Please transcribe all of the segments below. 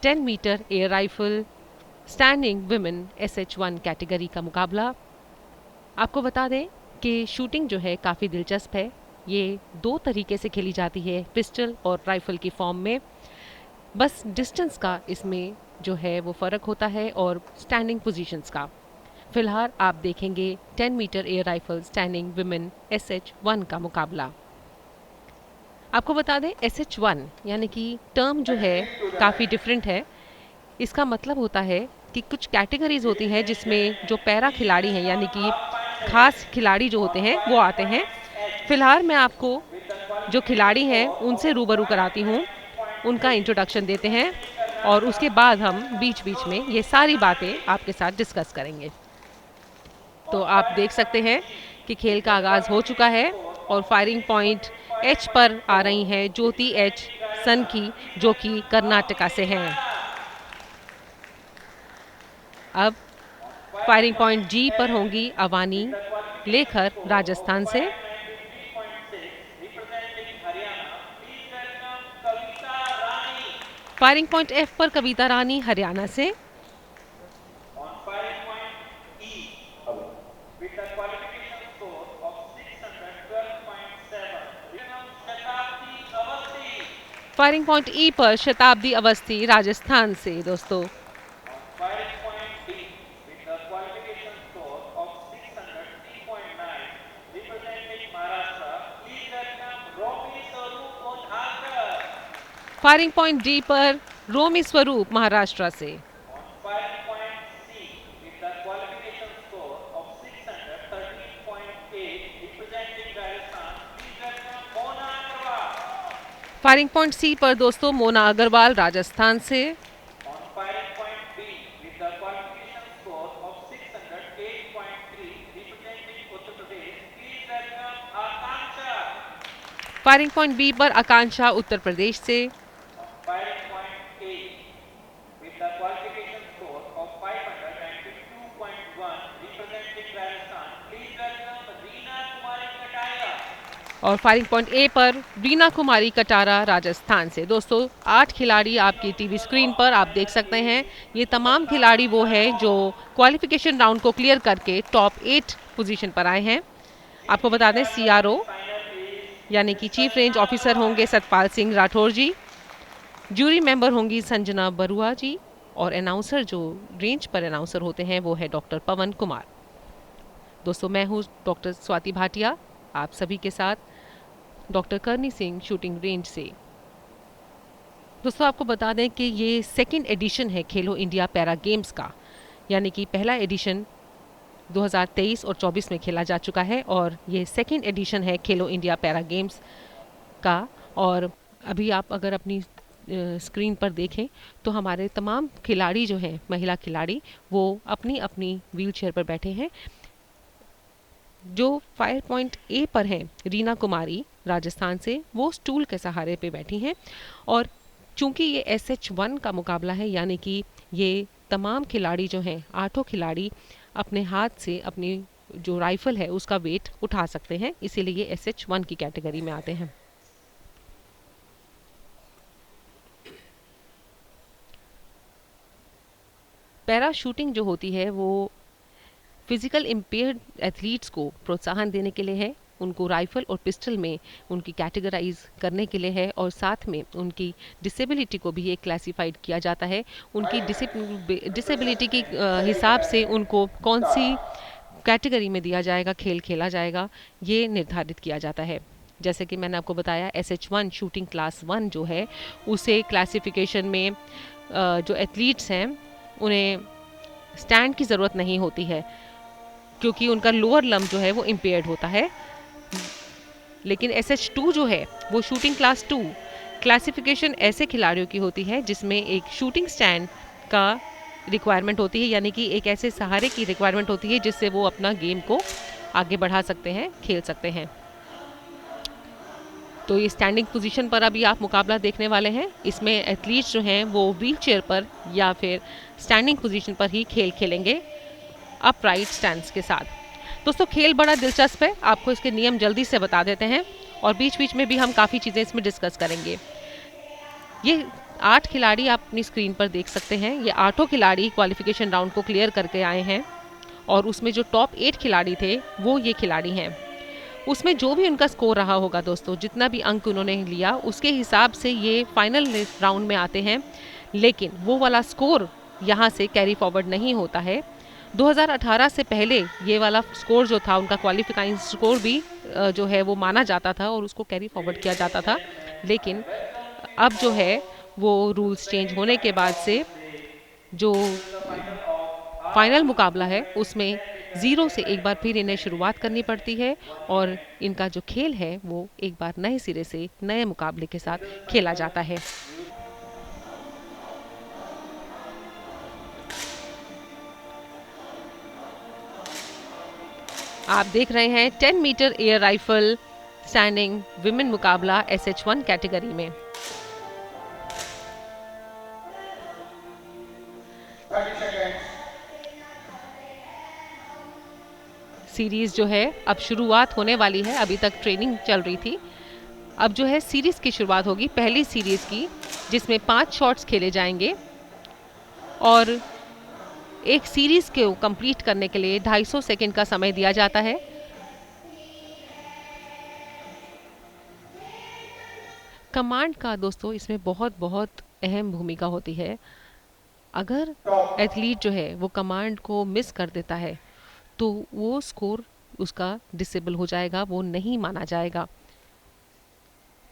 10 metre air rifle standing women SH1 category का मुकाबला। आपको बता दें कि शूटिंग जो है काफ़ी दिलचस्प है। ये 2 तरीके से खेली जाती है, पिस्टल और राइफल की फॉर्म में। बस डिस्टेंस का इसमें जो है वो फ़र्क होता है और स्टैंडिंग पोजीशंस का। फिलहाल आप देखेंगे 10 metre air rifle standing women SH1 का मुकाबला। आपको बता दें SH1 यानी कि टर्म जो है काफ़ी डिफरेंट है। इसका मतलब होता है कि कुछ कैटेगरीज होती हैं जिसमें जो पैरा खिलाड़ी हैं यानी कि खास खिलाड़ी जो होते हैं वो आते हैं। फिलहाल मैं आपको जो खिलाड़ी हैं उनसे रूबरू कराती हूँ, उनका इंट्रोडक्शन देते हैं और उसके बाद हम बीच बीच में ये सारी बातें आपके साथ डिस्कस करेंगे। तो आप देख सकते हैं कि खेल का आगाज़ हो चुका है और फायरिंग पॉइंट H पर आ रही हैं ज्योति H सनकी, जो कि कर्नाटका से हैं। अब फायरिंग पॉइंट G पर होंगी अवानी लेखर राजस्थान से। फायरिंग पॉइंट F पर कविता रानी हरियाणा से। फायरिंग पॉइंट E पर शताब्दी अवस्थी राजस्थान से। दोस्तों फायरिंग पॉइंट D पर रोमी स्वरूप महाराष्ट्र से। फायरिंग पॉइंट C पर दोस्तों मोना अग्रवाल राजस्थान से। फायरिंग पॉइंट B पर आकांक्षा उत्तर प्रदेश से। और फायरिंग पॉइंट A पर रीना कुमारी कटारा राजस्थान से। दोस्तों 8 खिलाड़ी आपकी टीवी स्क्रीन पर आप देख सकते हैं। ये तमाम खिलाड़ी वो हैं जो क्वालिफिकेशन राउंड को क्लियर करके टॉप 8 पोजीशन पर आए हैं। आपको बता दें CRO यानी कि चीफ रेंज ऑफिसर होंगे सतपाल सिंह राठौर जी, जूरी मेंबर होंगी संजना बरुआ जी और अनाउंसर जो रेंज पर अनाउंसर होते हैं वो है डॉक्टर पवन कुमार। दोस्तों मैं हूँ डॉक्टर स्वाति भाटिया, आप सभी के साथ डॉक्टर करनी सिंह शूटिंग रेंज से। दोस्तों आपको बता दें कि ये सेकंड एडिशन है खेलो इंडिया पैरा गेम्स का, यानी कि पहला एडिशन 2023 और 24 में खेला जा चुका है और ये सेकंड एडिशन है खेलो इंडिया पैरा गेम्स का। और अभी आप अगर अपनी स्क्रीन पर देखें तो हमारे तमाम खिलाड़ी जो हैं महिला खिलाड़ी वो अपनी अपनी व्हील चेयर पर बैठे हैं। जो फायर पॉइंट A पर हैं रीना कुमारी राजस्थान से, वो स्टूल के सहारे पे बैठी हैं। और चूंकि ये SH1 का मुकाबला है यानी कि ये तमाम खिलाड़ी जो हैं 8 खिलाड़ी अपने हाथ से अपनी जो राइफल है उसका वेट उठा सकते हैं, इसीलिए ये SH1 की कैटेगरी में आते हैं। पैरा शूटिंग जो होती है वो फिजिकल इम्पेयर्ड एथलीट्स को प्रोत्साहन देने के लिए है, उनको राइफल और पिस्टल में उनकी कैटेगराइज करने के लिए है और साथ में उनकी डिसेबिलिटी को भी एक क्लासिफाइड किया जाता है। उनकी डिसेबिलिटी के हिसाब से उनको कौन सी कैटेगरी में दिया जाएगा, खेल खेला जाएगा, ये निर्धारित किया जाता है। जैसे कि मैंने आपको बताया SH1 शूटिंग क्लास 1 जो है उसे क्लासिफिकेशन में जो एथलीट्स हैं उन्हें स्टैंड की ज़रूरत नहीं होती है क्योंकि उनका लोअर लंब जो है वो इम्पेयर्ड होता है। लेकिन SH2 जो है वो शूटिंग क्लास 2 क्लासिफिकेशन ऐसे खिलाड़ियों की होती है जिसमें एक शूटिंग स्टैंड का रिक्वायरमेंट होती है, यानी कि एक ऐसे सहारे की रिक्वायरमेंट होती है जिससे वो अपना गेम को आगे बढ़ा सकते हैं, खेल सकते हैं। तो ये स्टैंडिंग पोजीशन पर अभी आप मुकाबला देखने वाले हैं। इसमें एथलीट्स जो हैं वो व्हील चेयर पर या फिर स्टैंडिंग पोजीशन पर ही खेल खेलेंगे अपराइट स्टैंड्स के साथ। दोस्तों खेल बड़ा दिलचस्प है, आपको इसके नियम जल्दी से बता देते हैं और बीच बीच में भी हम काफ़ी चीज़ें इसमें डिस्कस करेंगे। ये 8 खिलाड़ी आप अपनी स्क्रीन पर देख सकते हैं। ये 8 खिलाड़ी क्वालिफिकेशन राउंड को क्लियर करके आए हैं और उसमें जो टॉप 8 खिलाड़ी थे वो ये खिलाड़ी हैं। उसमें जो भी उनका स्कोर रहा होगा दोस्तों, जितना भी अंक उन्होंने लिया उसके हिसाब से ये फाइनल राउंड में आते हैं, लेकिन वो वाला स्कोर यहाँ से कैरी फॉरवर्ड नहीं होता है। 2018 से पहले ये वाला स्कोर जो था, उनका क्वालिफाइंग स्कोर भी जो है वो माना जाता था और उसको कैरी फॉरवर्ड किया जाता था, लेकिन अब जो है वो रूल्स चेंज होने के बाद से जो फाइनल मुकाबला है उसमें ज़ीरो से एक बार फिर इन्हें शुरुआत करनी पड़ती है और इनका जो खेल है वो एक बार नए सिरे से नए मुकाबले के साथ खेला जाता है। आप देख रहे हैं 10 metre air rifle standing women मुकाबला SH1 कैटेगरी में। सीरीज जो है अब शुरुआत होने वाली है, अभी तक ट्रेनिंग चल रही थी। अब जो है सीरीज की शुरुआत होगी, पहली सीरीज की, जिसमें 5 शॉट्स खेले जाएंगे और एक सीरीज को कंप्लीट करने के लिए 250 सेकंड का समय दिया जाता है। कमांड का दोस्तों इसमें बहुत बहुत अहम भूमिका होती है। अगर एथलीट जो है वो कमांड को मिस कर देता है तो वो स्कोर उसका डिसेबल हो जाएगा, वो नहीं माना जाएगा।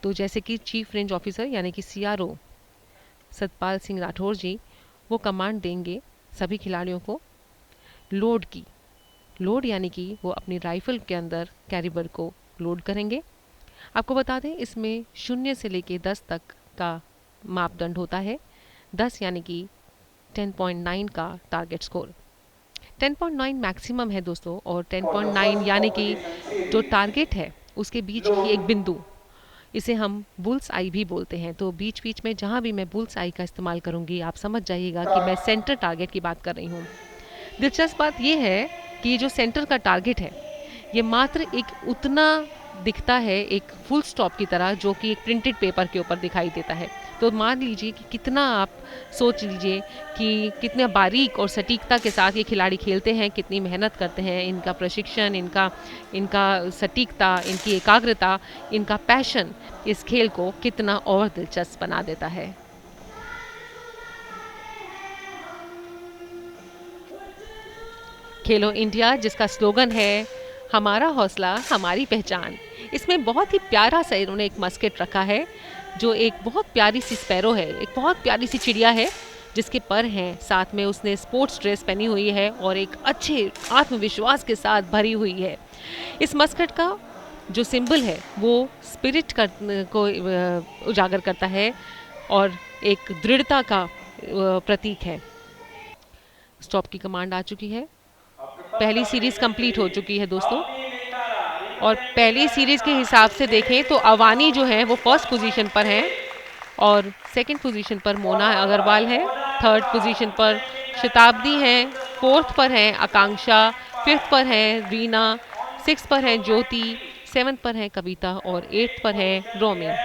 तो जैसे कि चीफ रेंज ऑफिसर यानी कि CRO सतपाल सिंह राठौर जी वो कमांड देंगे सभी खिलाड़ियों को लोड की। लोड यानी कि वो अपनी राइफल के अंदर कैरिबर को लोड करेंगे। आपको बता दें इसमें 0 से लेके 10 तक का मापदंड होता है। 10 यानी कि 10.9 का टारगेट स्कोर, 10.9 मैक्सिमम है दोस्तों, और 10.9 यानी कि जो टारगेट है उसके बीच की एक बिंदु, इसे हम बुल्स आई भी बोलते हैं। तो बीच बीच में जहाँ भी मैं बुल्स आई का इस्तेमाल करूँगी आप समझ जाइएगा कि मैं सेंटर टारगेट की बात कर रही हूँ। दिलचस्प बात यह है कि ये जो सेंटर का टारगेट है ये मात्र एक उतना दिखता है एक फुल स्टॉप की तरह जो कि एक प्रिंटेड पेपर के ऊपर दिखाई देता है। तो मान लीजिए कि कितना, आप सोच लीजिए कि कितना बारीक और सटीकता के साथ ये खिलाड़ी खेलते हैं, कितनी मेहनत करते हैं, इनका प्रशिक्षण, इनका इनका सटीकता, इनकी एकाग्रता, इनका पैशन इस खेल को कितना और दिलचस्प बना देता है। खेलो इंडिया जिसका स्लोगन है हमारा हौसला हमारी पहचान, इसमें बहुत ही प्यारा सा इन्होंने एक मस्केट रखा है जो एक बहुत प्यारी सी स्पैरो है, एक बहुत प्यारी सी चिड़िया है जिसके पर हैं, साथ में उसने स्पोर्ट्स ड्रेस पहनी हुई है और एक अच्छे आत्मविश्वास के साथ भरी हुई है। इस मस्कट का जो सिंबल है वो स्पिरिट को उजागर करता है और एक दृढ़ता का प्रतीक है। स्टॉप की कमांड आ चुकी है। पहली सीरीज कंप्लीट हो चुकी है दोस्तों, और पहली सीरीज के हिसाब से देखें तो अवानी जो है वो फर्स्ट पोजीशन पर हैं और सेकंड पोजीशन पर मोना अग्रवाल है, थर्ड पोजीशन पर शताब्दी हैं, फोर्थ पर हैं आकांक्षा, फिफ्थ पर हैं रीना, सिक्स पर हैं ज्योति, सेवन्थ पर हैं कविता और एट्थ पर हैं रोमी।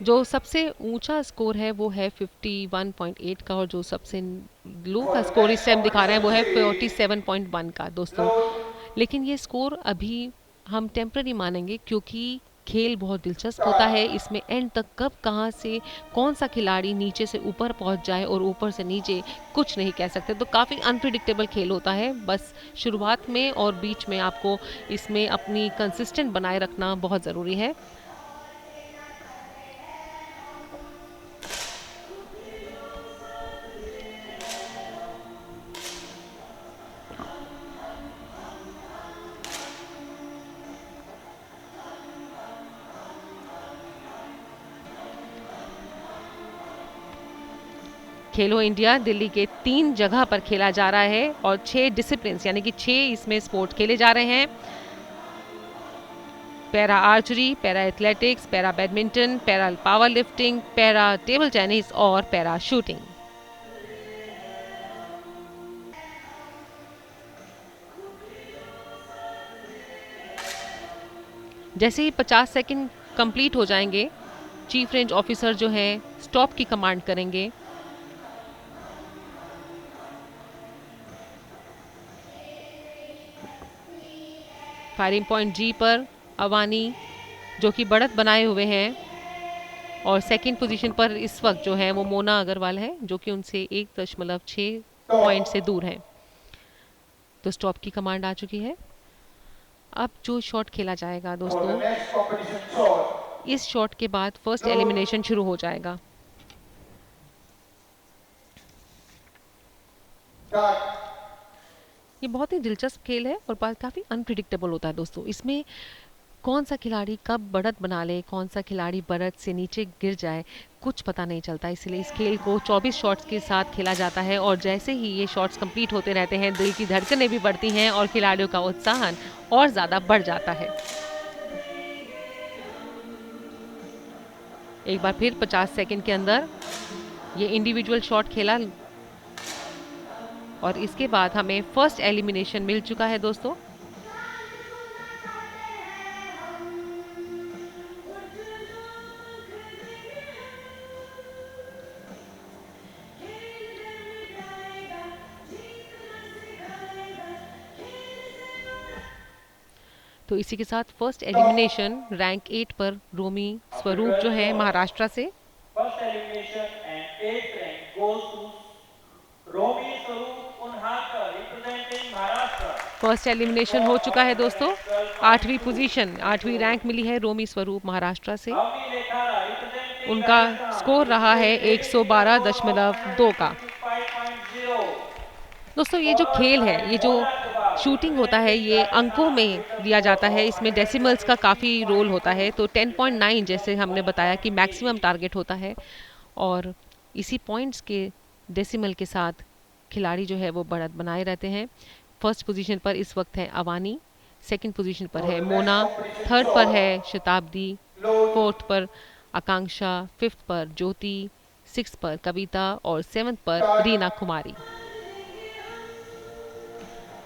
जो सबसे ऊंचा स्कोर है वो है 51.8 का और जो सबसे लो का स्कोर इस टाइम दिखा रहे हैं वो है 47.1 का दोस्तों। लेकिन ये स्कोर अभी हम टेम्पररी मानेंगे क्योंकि खेल बहुत दिलचस्प होता है। इसमें एंड तक कब कहाँ से कौन सा खिलाड़ी नीचे से ऊपर पहुंच जाए और ऊपर से नीचे कुछ नहीं कह सकते। तो काफ़ी अनप्रिडिक्टेबल खेल होता है। बस शुरुआत में और बीच में आपको इसमें अपनी कंसिस्टेंट बनाए रखना बहुत ज़रूरी है। खेलो इंडिया दिल्ली के 3 जगह पर खेला जा रहा है और 6 डिसिप्लिन यानी कि 6 इसमें स्पोर्ट खेले जा रहे हैं। Para archery, para athletics, para badminton, para power lifting, para table tennis और पैरा शूटिंग। जैसे ही 50 सेकंड कंप्लीट हो जाएंगे, चीफ रेंज ऑफिसर जो है स्टॉप की कमांड करेंगे। फायरिंग पॉइंट जी पर अवानी जो कि बढ़त बनाए हुए हैं, और सेकंड पोजीशन पर इस वक्त जो है वो मोना अग्रवाल है, जो कि उनसे 1.6 पॉइंट से दूर है। तो स्टॉप की कमांड आ चुकी है। अब जो शॉट खेला जाएगा दोस्तों, इस शॉट के बाद फर्स्ट एलिमिनेशन शुरू हो जाएगा। ये बहुत ही दिलचस्प खेल है और काफ़ी अनप्रिडिक्टेबल होता है दोस्तों। इसमें कौन सा खिलाड़ी कब बढ़त बना ले, कौन सा खिलाड़ी बढ़त से नीचे गिर जाए, कुछ पता नहीं चलता। इसलिए इस खेल को 24 शॉट्स के साथ खेला जाता है, और जैसे ही ये शॉट्स कंप्लीट होते रहते हैं, दिल की धड़कनें भी बढ़ती हैं और खिलाड़ियों का उत्साह और ज़्यादा बढ़ जाता है। एक बार फिर 50 सेकंड के अंदर ये इंडिविजुअल शॉट खेला, और इसके बाद हमें फर्स्ट एलिमिनेशन मिल चुका है दोस्तों। तो इसी के साथ फर्स्ट एलिमिनेशन रैंक 8 पर रोमी स्वरूप जो है महाराष्ट्र से। First elimination and 8th rank goes to Romi Swaroop Unhakar representing Maharashtra. First elimination हो चुका है दोस्तों। 8वीं पोजीशन, 8वीं रैंक मिली है रोमी स्वरूप महाराष्ट्र से। उनका स्कोर रहा है 112.2 का। दोस्तों ये जो खेल है, ये जो शूटिंग होता है, ये अंकों में दिया जाता है। इसमें डेसिमल्स का काफ़ी रोल होता है। तो 10.9 जैसे हमने बताया कि मैक्सिमम टारगेट होता है, और इसी पॉइंट्स के डेसिमल के साथ खिलाड़ी जो है वो बढ़त बनाए रहते हैं। फर्स्ट पोजीशन पर इस वक्त है अवानी, सेकंड पोजीशन पर है मोना, थर्ड पर है शताब्दी, फोर्थ पर आकांक्षा, फिफ्थ पर ज्योति, सिक्स पर कविता और सेवन्थ पर रीना कुमारी।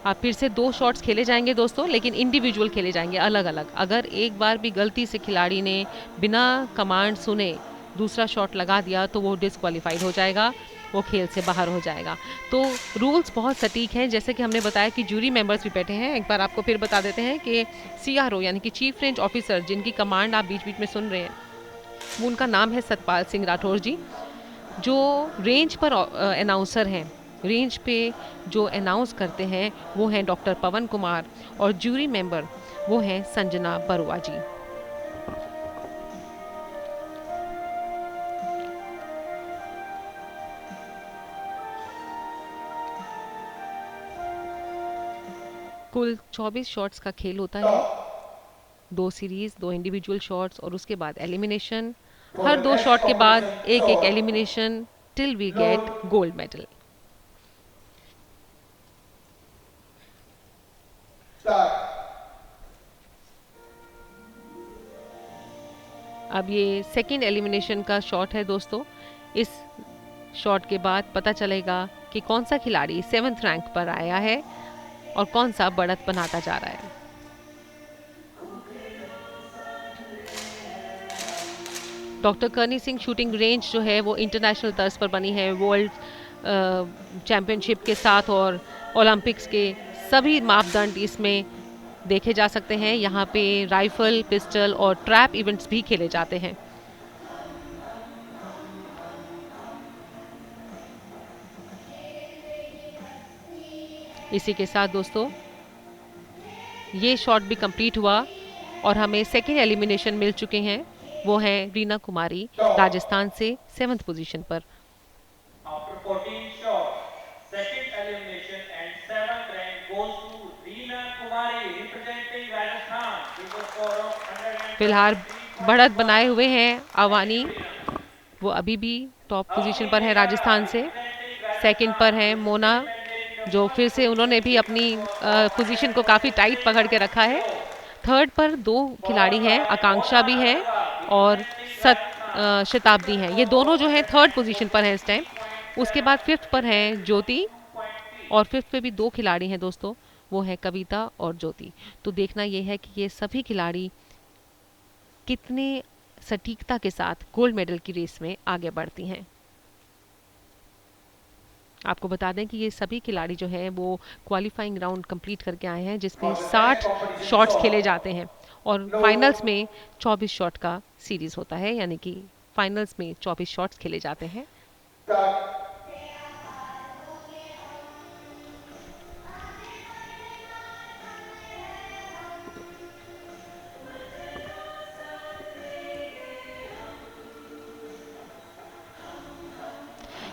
आप फिर से 2 शॉट्स खेले जाएंगे दोस्तों, लेकिन इंडिविजुअल खेले जाएंगे अलग अलग। अगर एक बार भी गलती से खिलाड़ी ने बिना कमांड सुने दूसरा शॉट लगा दिया तो वो डिस्क्वालीफाइड हो जाएगा, वो खेल से बाहर हो जाएगा। तो रूल्स बहुत सटीक हैं। जैसे कि हमने बताया कि जूरी मेंबर्स भी बैठे हैं। एक बार आपको फिर बता देते हैं कि CRO यानी कि चीफ रेंज ऑफिसर, जिनकी कमांड आप बीच बीच में सुन रहे हैं, वो उनका नाम है सतपाल सिंह राठौर जी। जो रेंज पर अनाउंसर हैं, रेंज पे जो अनाउंस करते हैं, वो हैं डॉक्टर पवन कुमार, और जूरी मेंबर वो हैं संजना बरुआ जी। कुल 24 शॉट्स का खेल होता है। 2 सीरीज, 2 इंडिविजुअल शॉट्स और उसके बाद एलिमिनेशन। हर 2 शॉट के बाद एक एक elimination till we get gold medal. अब ये सेकंड एलिमिनेशन का शॉट है दोस्तों। इस शॉट के बाद पता चलेगा कि कौन सा खिलाड़ी 7th रैंक पर आया है और कौन सा बढ़त बनाता जा रहा है। डॉक्टर करनी सिंह शूटिंग रेंज जो है वो इंटरनेशनल तर्ज पर बनी है। वर्ल्ड चैंपियनशिप के साथ और ओलंपिक्स के सभी मापदंड इसमें देखे जा सकते हैं। यहाँ पे राइफल, पिस्टल और ट्रैप इवेंट्स भी खेले जाते हैं। इसी के साथ दोस्तों ये शॉट भी कंप्लीट हुआ और हमें सेकेंड एलिमिनेशन मिल चुके हैं। वो है रीना कुमारी राजस्थान से 7th पोजीशन पर। फिलहाल बढ़त बनाए हुए हैं अवानी, वो अभी भी टॉप पोजीशन पर है राजस्थान से। सेकंड पर है मोना, जो फिर से उन्होंने भी अपनी पोजीशन को काफ़ी टाइट पकड़ के रखा है। थर्ड पर 2 खिलाड़ी हैं, आकांक्षा भी है और शताब्दी हैं। ये दोनों जो है थर्ड पोजीशन पर हैं इस टाइम। उसके बाद फिफ्थ पर है ज्योति, और फिफ्थ पे भी 2 खिलाड़ी हैं दोस्तों, वो है कविता और ज्योति। तो देखना ये है कि ये सभी खिलाड़ी कितने सटीकता के साथ गोल्ड मेडल की रेस में आगे बढ़ती हैं। आपको बता दें कि ये सभी खिलाड़ी जो हैं वो क्वालिफाइंग राउंड कंप्लीट करके आए हैं, जिसमें 60 शॉट्स खेले जाते हैं और फाइनल्स में 24 शॉट का सीरीज होता है, यानी कि फाइनल्स में 24 शॉट्स खेले जाते हैं।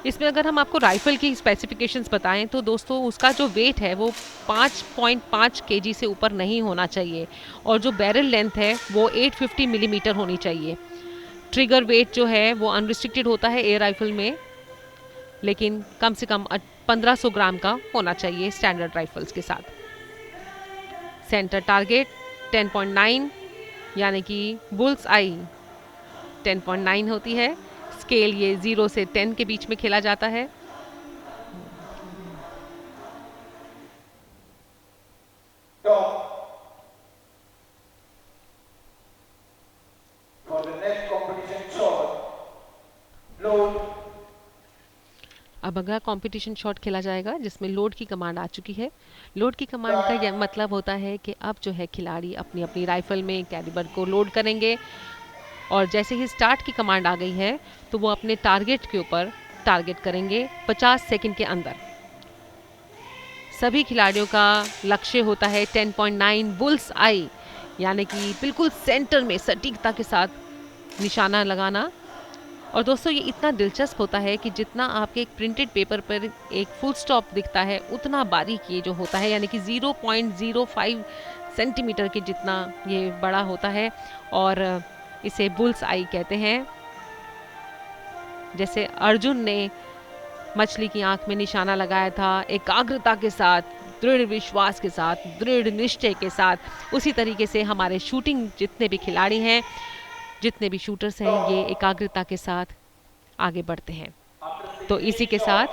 इसमें अगर हम आपको राइफल की स्पेसिफिकेशंस बताएं तो दोस्तों उसका जो वेट है वो 5.5 केजी से ऊपर नहीं होना चाहिए और जो बैरल लेंथ है वो 850 मिलीमीटर होनी चाहिए। ट्रिगर वेट जो है वो अनरिस्ट्रिक्टेड होता है एयर राइफल में, लेकिन कम से कम 1500 ग्राम का होना चाहिए स्टैंडर्ड राइफल्स के साथ। सेंटर टारगेट 10.9 यानी कि बुल्स आई 10.9 होती है। स्केल ये 0 से 10 के बीच में खेला जाता है। अब अगला कंपटीशन शॉट खेला जाएगा जिसमें लोड की कमांड आ चुकी है। लोड की कमांड का यह मतलब होता है कि अब जो है खिलाड़ी अपनी अपनी राइफल में कैलिबर को लोड करेंगे और जैसे ही स्टार्ट की कमांड आ गई है तो वो अपने टारगेट के ऊपर टारगेट करेंगे 50 सेकंड के अंदर। सभी खिलाड़ियों का लक्ष्य होता है 10.9 बुल्स आई, यानी कि बिल्कुल सेंटर में सटीकता के साथ निशाना लगाना। और दोस्तों ये इतना दिलचस्प होता है कि जितना आपके एक प्रिंटेड पेपर पर एक फुल स्टॉप दिखता है उतना बारीक ये जो होता है, यानी कि 0.05 सेंटीमीटर के जितना ये बड़ा होता है और इसे बुल्स आई कहते हैं। जैसे अर्जुन ने मछली की आंख में निशाना लगाया था एकाग्रता के साथ, दृढ़ विश्वास के साथ, दृढ़ निश्चय के साथ, उसी तरीके से हमारे शूटिंग जितने भी खिलाड़ी हैं, जितने भी शूटर्स हैं, ये एकाग्रता के साथ आगे बढ़ते हैं। तो इसी के साथ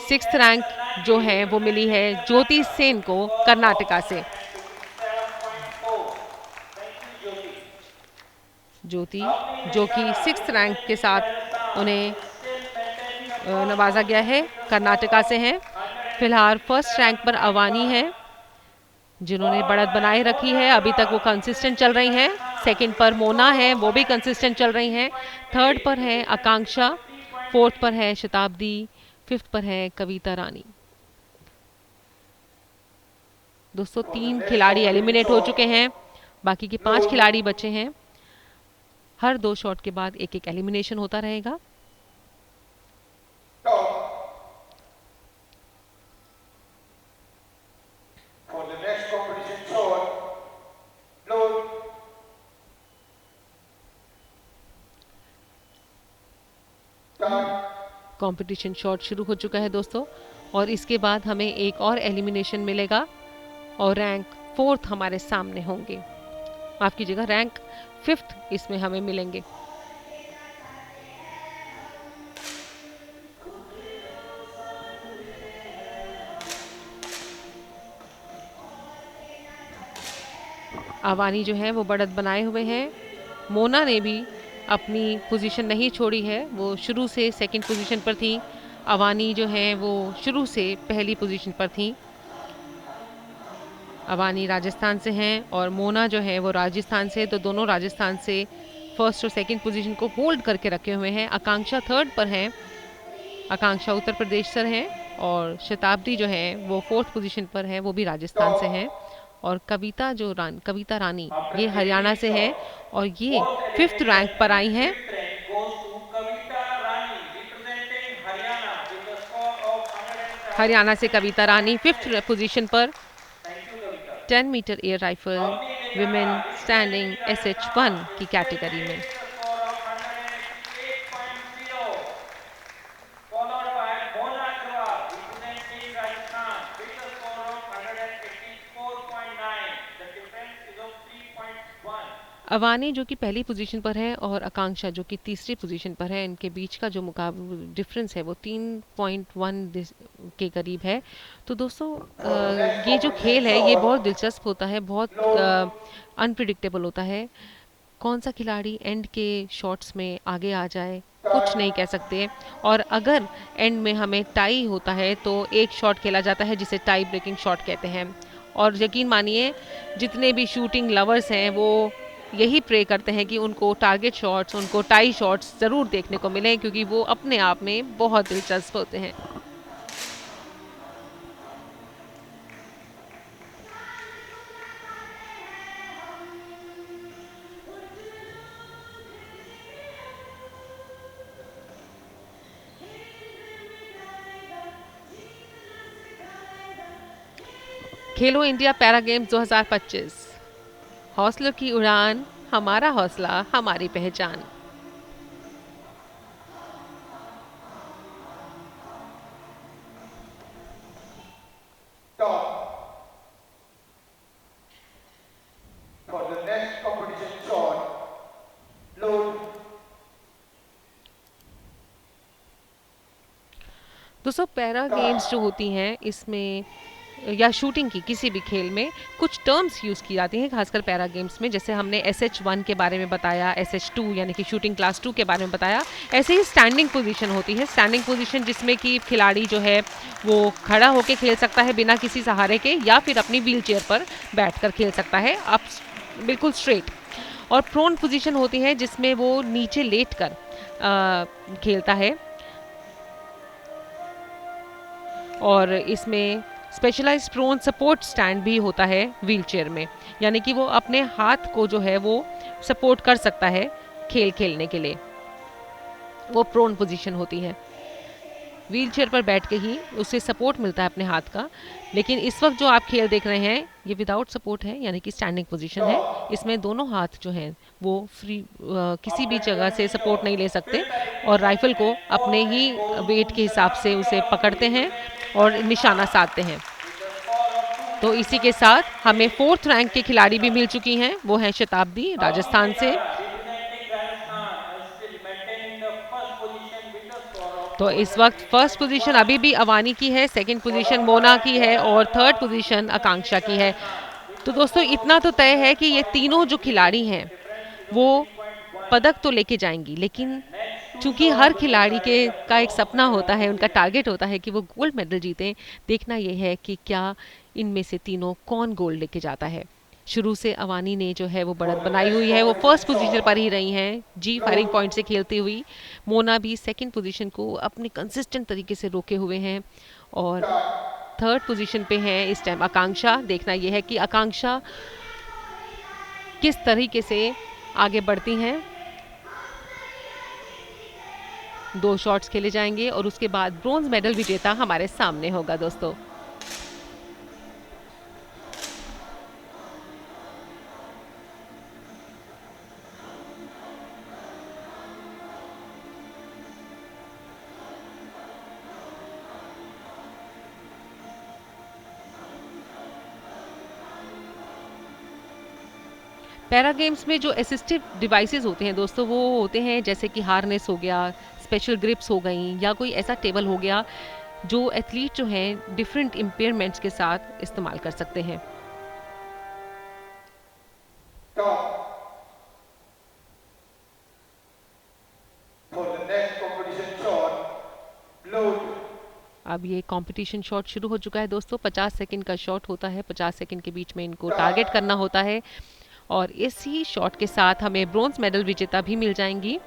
6th रैंक जो है वो मिली है ज्योति सेन को कर्नाटका से। ज्योति जो कि 6th रैंक के साथ उन्हें नवाजा गया है, कर्नाटका से हैं। फिलहाल 1st रैंक पर अवानी है जिन्होंने बढ़त बनाए रखी है, अभी तक वो कंसिस्टेंट चल रही हैं। 2nd पर मोना है, वो भी कंसिस्टेंट चल रही हैं। 3rd पर है आकांक्षा, 4th पर है शताब्दी, 5th पर है कविता रानी। दोस्तों 3 खिलाड़ी एलिमिनेट हो चुके हैं, बाकी के 5 खिलाड़ी बचे हैं। हर 2 शॉट के बाद एक एक एलिमिनेशन होता रहेगा। कंपटीशन शॉट शुरू हो चुका है दोस्तों और इसके बाद हमें एक और एलिमिनेशन मिलेगा और रैंक 4th हमारे सामने होंगे। माफ कीजिएगा, रैंक 5th इसमें हमें मिलेंगे। अवानी जो है वो बढ़त बनाए हुए हैं। मोना ने भी अपनी पोजीशन नहीं छोड़ी है, वो शुरू से 2nd पोजीशन पर थी। अवानी जो है वो शुरू से पहली पोजीशन पर थी। अवानी राजस्थान से हैं और मोना जो है वो राजस्थान से, तो दोनों राजस्थान से 1st और 2nd पोजीशन को होल्ड करके रखे हुए हैं। आकांक्षा 3rd पर हैं, आकांक्षा उत्तर प्रदेश से हैं और शताब्दी जो है वो 4th पोजीशन पर है, वो भी राजस्थान से हैं। और कविता रानी ये हरियाणा से है और ये 5th रैंक पर आई हैं। हरियाणा से कविता रानी 5th पोजीशन पर 10 metre air rifle women standing SH1 की कैटेगरी में। अवानी जो कि पहली पोजीशन पर है और आकांक्षा जो कि तीसरी पोजीशन पर है, इनके बीच का जो डिफरेंस है वो 3.1 के करीब है। तो दोस्तों ये जो खेल है ये बहुत दिलचस्प होता है, बहुत अनप्रिडिक्टेबल होता है। कौन सा खिलाड़ी एंड के शॉट्स में आगे आ जाए कुछ नहीं कह सकते। और अगर एंड में हमें टाई होता है तो एक शॉट खेला जाता है जिसे टाई ब्रेकिंग शॉट कहते हैं। और यकीन मानिए जितने भी शूटिंग लवर्स हैं वो यही प्रे करते हैं कि उनको टारगेट शॉट्स, उनको टाई शॉट्स ज़रूर देखने को मिले, क्योंकि वो अपने आप में बहुत दिलचस्प होते हैं। खेलो इंडिया पैरा गेम्स 2025, हौसलों की उड़ान, हमारा हौसला हमारी पहचान। For the next competition shot, load. दोस्तों पैरा गेम्स जो होती हैं इसमें या शूटिंग की किसी भी खेल में कुछ टर्म्स यूज़ की जाती हैं, खासकर पैरा गेम्स में। जैसे हमने SH1 के बारे में बताया, SH2 यानी कि शूटिंग क्लास 2 के बारे में बताया। ऐसे ही स्टैंडिंग पोजीशन होती है, स्टैंडिंग पोजीशन जिसमें कि खिलाड़ी जो है वो खड़ा होकर खेल सकता है बिना किसी सहारे के, या फिर अपनी व्हील चेयर पर बैठकर खेल सकता है अब बिल्कुल स्ट्रेट। और प्रोन पोजीशन होती है जिसमें वो नीचे लेट कर खेलता है। और इसमें स्पेशलाइज्ड प्रोन सपोर्ट स्टैंड भी होता है व्हील चेयर में, यानी कि वो अपने हाथ को जो है वो सपोर्ट कर सकता है खेल खेलने के लिए। वो प्रोन पोजीशन होती है, व्हील चेयर पर बैठ के ही उसे सपोर्ट मिलता है अपने हाथ का। लेकिन इस वक्त जो आप खेल देख रहे हैं ये विदाउट सपोर्ट है, यानी कि स्टैंडिंग पोजीशन है। इसमें दोनों हाथ जो हैं वो फ्री किसी भी जगह से सपोर्ट नहीं ले सकते और राइफल को अपने ही वेट के हिसाब से उसे पकड़ते हैं और निशाना साधते हैं। तो इसी के साथ हमें 4th रैंक के खिलाड़ी भी मिल चुकी हैं, वो हैं शताब्दी राजस्थान से। तो इस वक्त फर्स्ट पोजीशन अभी भी अवानी की है, सेकंड पोजीशन मोना की है और थर्ड पोजीशन आकांक्षा की है। तो दोस्तों इतना तो तय है कि ये तीनों जो खिलाड़ी हैं वो पदक तो लेके जाएंगी, लेकिन चूंकि हर खिलाड़ी के का एक सपना होता है, उनका टारगेट होता है कि वो गोल्ड मेडल जीतें। देखना ये है कि क्या इनमें से तीनों कौन गोल्ड लेके जाता है। शुरू से अवानी ने जो है वो बढ़त बनाई हुई है, वो फर्स्ट पोजीशन पर ही रही हैं जी फायरिंग पॉइंट से खेलती हुई। मोना भी सेकंड पोजीशन को अपने कंसिस्टेंट तरीके से रोके हुए हैं और थर्ड पोजीशन पे हैं इस टाइम आकांक्षा। देखना यह है कि आकांक्षा किस तरीके से आगे बढ़ती हैं। 2 शॉट्स खेले जाएंगे और उसके बाद ब्रोंज मेडल विजेता हमारे सामने होगा दोस्तों। पैरा गेम्स में जो असिस्टिव डिवाइसेस होते हैं दोस्तों वो होते हैं जैसे कि हार्नेस हो गया, स्पेशल ग्रिप्स हो गई, या कोई ऐसा टेबल हो गया जो एथलीट जो हैं डिफरेंट इम्पेयरमेंट्स के साथ इस्तेमाल कर सकते हैं। अब ये कंपटीशन शॉट शुरू हो चुका है दोस्तों। 50 सेकंड का शॉट होता है, 50 सेकंड के बीच में इनको टारगेट करना होता है और इसी शॉट के साथ हमें ब्रोंज मेडल विजेता भी मिल जाएंगी।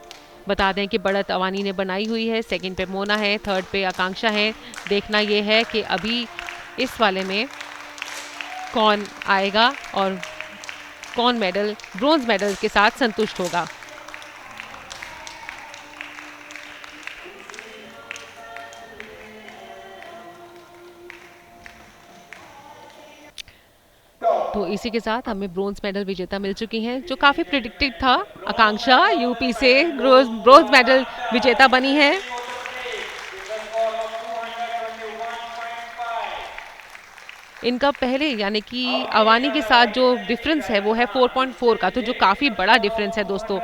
बता दें कि बढ़त अवानी ने बनाई हुई है, सेकंड पे मोना है, थर्ड पे आकांक्षा है। देखना ये है कि अभी इस वाले में कौन आएगा और कौन मेडल ब्रोंज मेडल के साथ संतुष्ट होगा। तो इसी के साथ हमें ब्रोंज मेडल विजेता मिल चुकी हैं, जो काफ़ी प्रिडिक्टेड था। आकांक्षा यूपी से ब्रोंज मेडल विजेता बनी है। इनका पहले यानी कि अवानी के साथ जो डिफरेंस है वो है 4.4 का, तो जो काफ़ी बड़ा डिफरेंस है दोस्तों।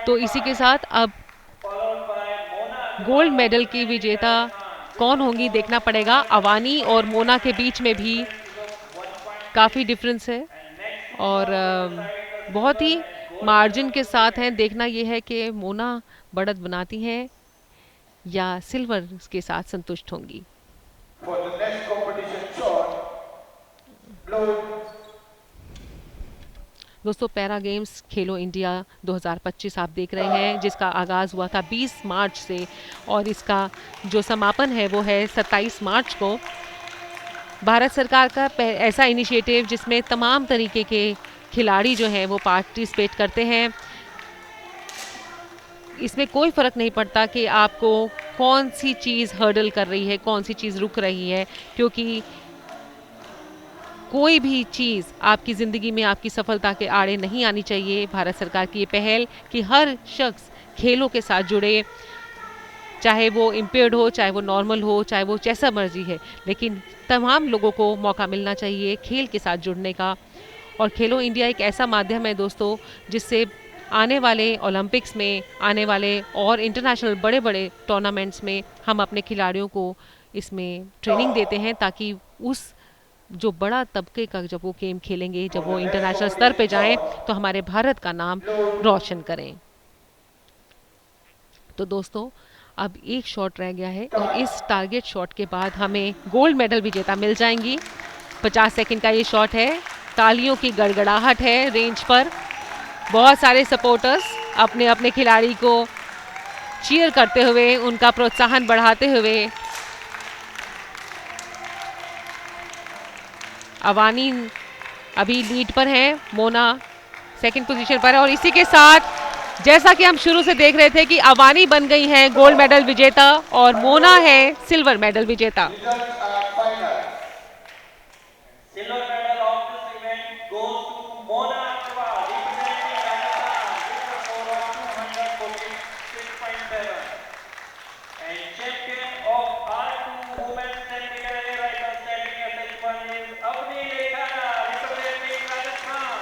तो इसी के साथ अब followed by Mona gold medal की विजेता कौन होंगी देखना पड़ेगा। अवानी और मोना के बीच में भी काफ़ी डिफरेंस है और बहुत ही मार्जिन के साथ हैं। देखना ये है कि मोना बढ़त बनाती हैं या सिल्वर के साथ संतुष्ट होंगी। For the next competition shot, load दोस्तों पैरा गेम्स खेलो इंडिया 2025 आप देख रहे हैं, जिसका आगाज़ हुआ था 20 मार्च से और इसका जो समापन है वो है 27 मार्च को। भारत सरकार का ऐसा इनिशिएटिव जिसमें तमाम तरीके के खिलाड़ी जो हैं वो पार्टिसिपेट करते हैं। इसमें कोई फ़र्क नहीं पड़ता कि आपको कौन सी चीज़ हर्डल कर रही है, कौन सी चीज़ रुक रही है, क्योंकि कोई भी चीज़ आपकी ज़िंदगी में आपकी सफलता के आड़े नहीं आनी चाहिए। भारत सरकार की ये पहल कि हर शख्स खेलों के साथ जुड़े, चाहे वो इम्पेयर्ड हो, चाहे वो नॉर्मल हो, चाहे वो जैसा मर्जी है, लेकिन तमाम लोगों को मौका मिलना चाहिए खेल के साथ जुड़ने का। और खेलो इंडिया एक ऐसा माध्यम है दोस्तों जिससे आने वाले ओलंपिक्स में, आने वाले और इंटरनेशनल बड़े बड़े टूर्नामेंट्स में हम अपने खिलाड़ियों को इसमें ट्रेनिंग देते हैं, ताकि उस जो बड़ा तबके का जब वो गेम खेलेंगे, जब वो इंटरनेशनल स्तर पे जाएं, तो हमारे भारत का नाम रोशन करें। तो दोस्तों अब एक शॉट रह गया है और इस टारगेट शॉट के बाद हमें गोल्ड मेडल विजेता मिल जाएंगी। 50 सेकंड का ये शॉट है। तालियों की गड़गड़ाहट है रेंज पर। बहुत सारे सपोर्टर्स अपने अपने खिलाड़ी को चीयर करते हुए, उनका प्रोत्साहन बढ़ाते हुए। अवानी अभी लीड पर है, मोना सेकंड पोजीशन पर है और इसी के साथ जैसा कि हम शुरू से देख रहे थे कि अवानी बन गई है गोल्ड मेडल विजेता और मोना है सिल्वर मेडल विजेता। results are final. silver medal of this event goes to Mona Agarwal representing Rajasthan with a score of 246.7 and champion of R2 women's 10 meter air rifle standing SH1 is Avni Lekhana representing Rajasthan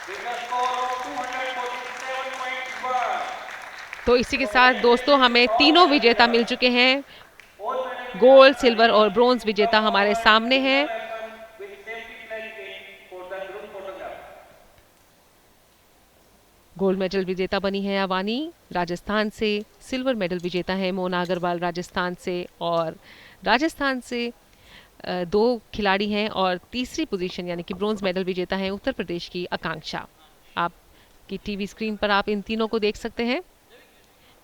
with a score of 247.1. तो इसी के साथ दोस्तों हमें तीनों विजेता मिल चुके हैं। Gold medal गोल्ड, सिल्वर और ब्रोंज विजेता हमारे सामने हैं। with safety flag gain for the group photograph. Gold medal विजेता बनी है अवानी राजस्थान से, सिल्वर मेडल विजेता है मोना अग्रवाल राजस्थान से और राजस्थान से दो खिलाड़ी हैं और तीसरी पोजीशन यानी कि ब्रोंज मेडल विजेता है उत्तर प्रदेश की आकांक्षा। आपकी टीवी स्क्रीन पर आप इन तीनों को देख सकते हैं।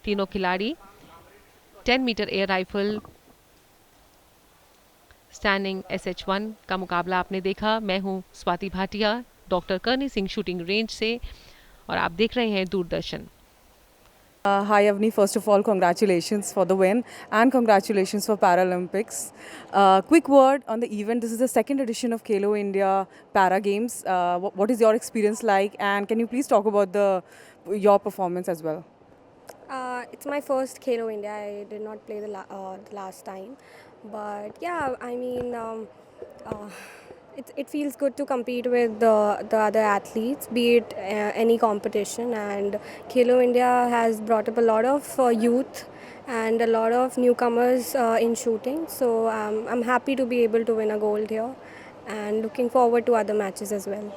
तीनों खिलाड़ी 10 metre air rifle standing SH1 का मुकाबला आपने देखा। मैं हूं स्वाति भाटिया, डॉक्टर करनी सिंह शूटिंग रेंज से और आप देख रहे हैं Doordarshan. Hi Avni, first of all congratulations for the win and congratulations for Paralympics. Quick word on the event, this is the second edition of Khelo India Para Games. What is your experience like and can you please talk about your performance as well? It's my first Khelo India. I did not play the last time, but yeah, I mean, it feels good to compete with the other athletes, be it any competition. And Khelo India has brought up a lot of youth and a lot of newcomers in shooting. So I'm happy to be able to win a gold here, and looking forward to other matches as well.